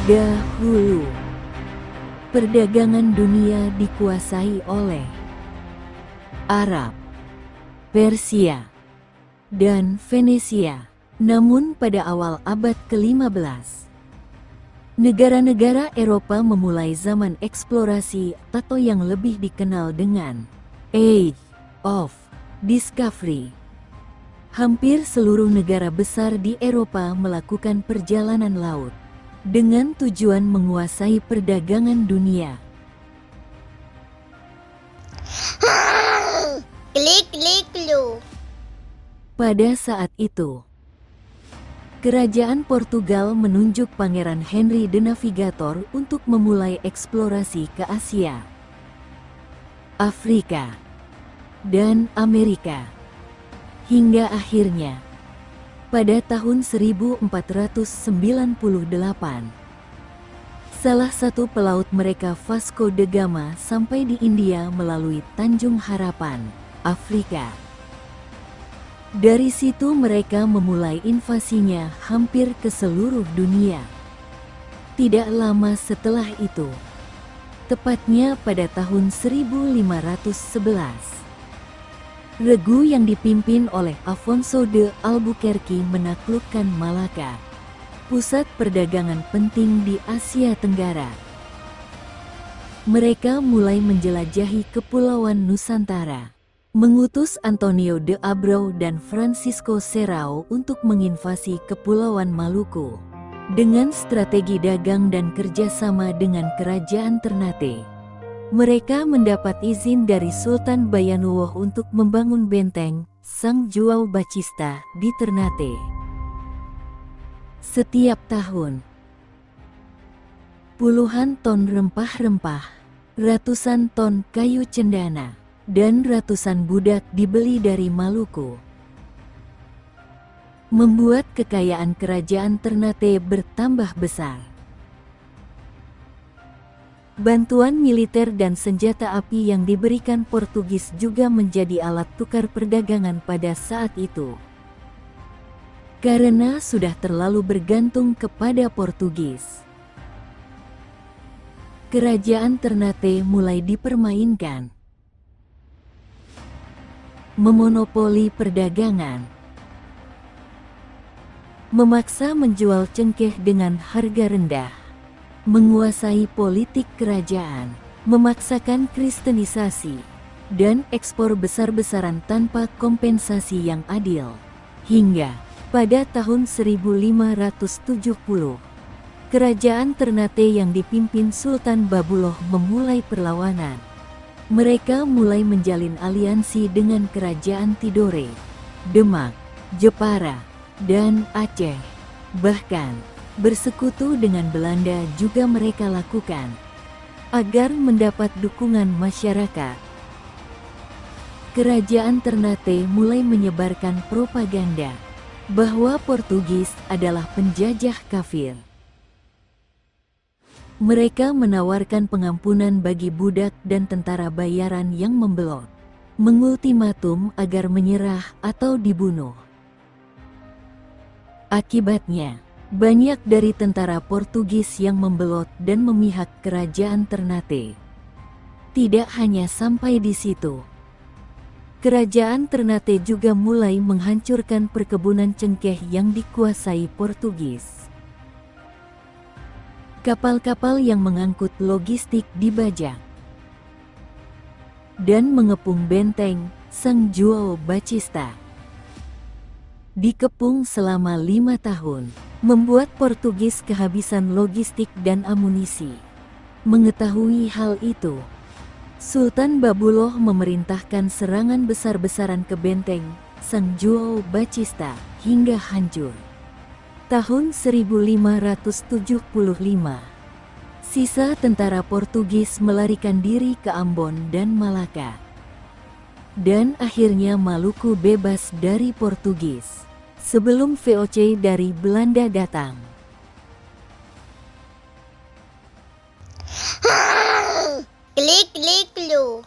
Dahulu, perdagangan dunia dikuasai oleh Arab, Persia, dan Venesia. Namun pada awal abad ke-15, negara-negara Eropa memulai zaman eksplorasi atau yang lebih dikenal dengan Age of Discovery. Hampir seluruh negara besar di Eropa melakukan perjalanan laut dengan tujuan menguasai perdagangan dunia. Klik lu. Pada saat itu, Kerajaan Portugal menunjuk Pangeran Henry the Navigator untuk memulai eksplorasi ke Asia, Afrika, dan Amerika. Hingga akhirnya, pada tahun 1498, salah satu pelaut mereka Vasco da Gama sampai di India melalui Tanjung Harapan, Afrika. Dari situ mereka memulai invasinya hampir ke seluruh dunia. Tidak lama setelah itu, tepatnya pada tahun 1511, regu yang dipimpin oleh Afonso de Albuquerque menaklukkan Malaka, pusat perdagangan penting di Asia Tenggara. Mereka mulai menjelajahi Kepulauan Nusantara, mengutus Antonio de Abreu dan Francisco Serrao untuk menginvasi Kepulauan Maluku dengan strategi dagang dan kerjasama dengan Kerajaan Ternate. Mereka mendapat izin dari Sultan Bayanuwo untuk membangun benteng Sang João Batista di Ternate. Setiap tahun, puluhan ton rempah-rempah, ratusan ton kayu cendana, dan ratusan budak dibeli dari Maluku, membuat kekayaan Kerajaan Ternate bertambah besar. Bantuan militer dan senjata api yang diberikan Portugis juga menjadi alat tukar perdagangan pada saat itu. Karena sudah terlalu bergantung kepada Portugis, Kerajaan Ternate mulai dipermainkan, memonopoli perdagangan, memaksa menjual cengkeh dengan harga rendah, menguasai politik kerajaan, memaksakan kristenisasi, dan ekspor besar-besaran tanpa kompensasi yang adil. Hingga pada tahun 1570, Kerajaan Ternate yang dipimpin Sultan Babuloh memulai perlawanan. Mereka mulai menjalin aliansi dengan Kerajaan Tidore, Demak, Jepara, dan Aceh. Bahkan bersekutu dengan Belanda juga mereka lakukan agar mendapat dukungan masyarakat. Kerajaan Ternate mulai menyebarkan propaganda bahwa Portugis adalah penjajah kafir. Mereka menawarkan pengampunan bagi budak dan tentara bayaran yang membelot, mengultimatum agar menyerah atau dibunuh. Akibatnya, banyak dari tentara Portugis yang membelot dan memihak Kerajaan Ternate. Tidak hanya sampai di situ, Kerajaan Ternate juga mulai menghancurkan perkebunan cengkeh yang dikuasai Portugis. Kapal-kapal yang mengangkut logistik dibajak dan mengepung benteng Sang João Batista dikepung selama 5 tahun, membuat Portugis kehabisan logistik dan amunisi. Mengetahui hal itu, Sultan Babuloh memerintahkan serangan besar-besaran ke benteng Sang João Batista hingga hancur. Tahun 1575, sisa tentara Portugis melarikan diri ke Ambon dan Malaka. Dan akhirnya Maluku bebas dari Portugis sebelum VOC dari Belanda datang. Klik lu.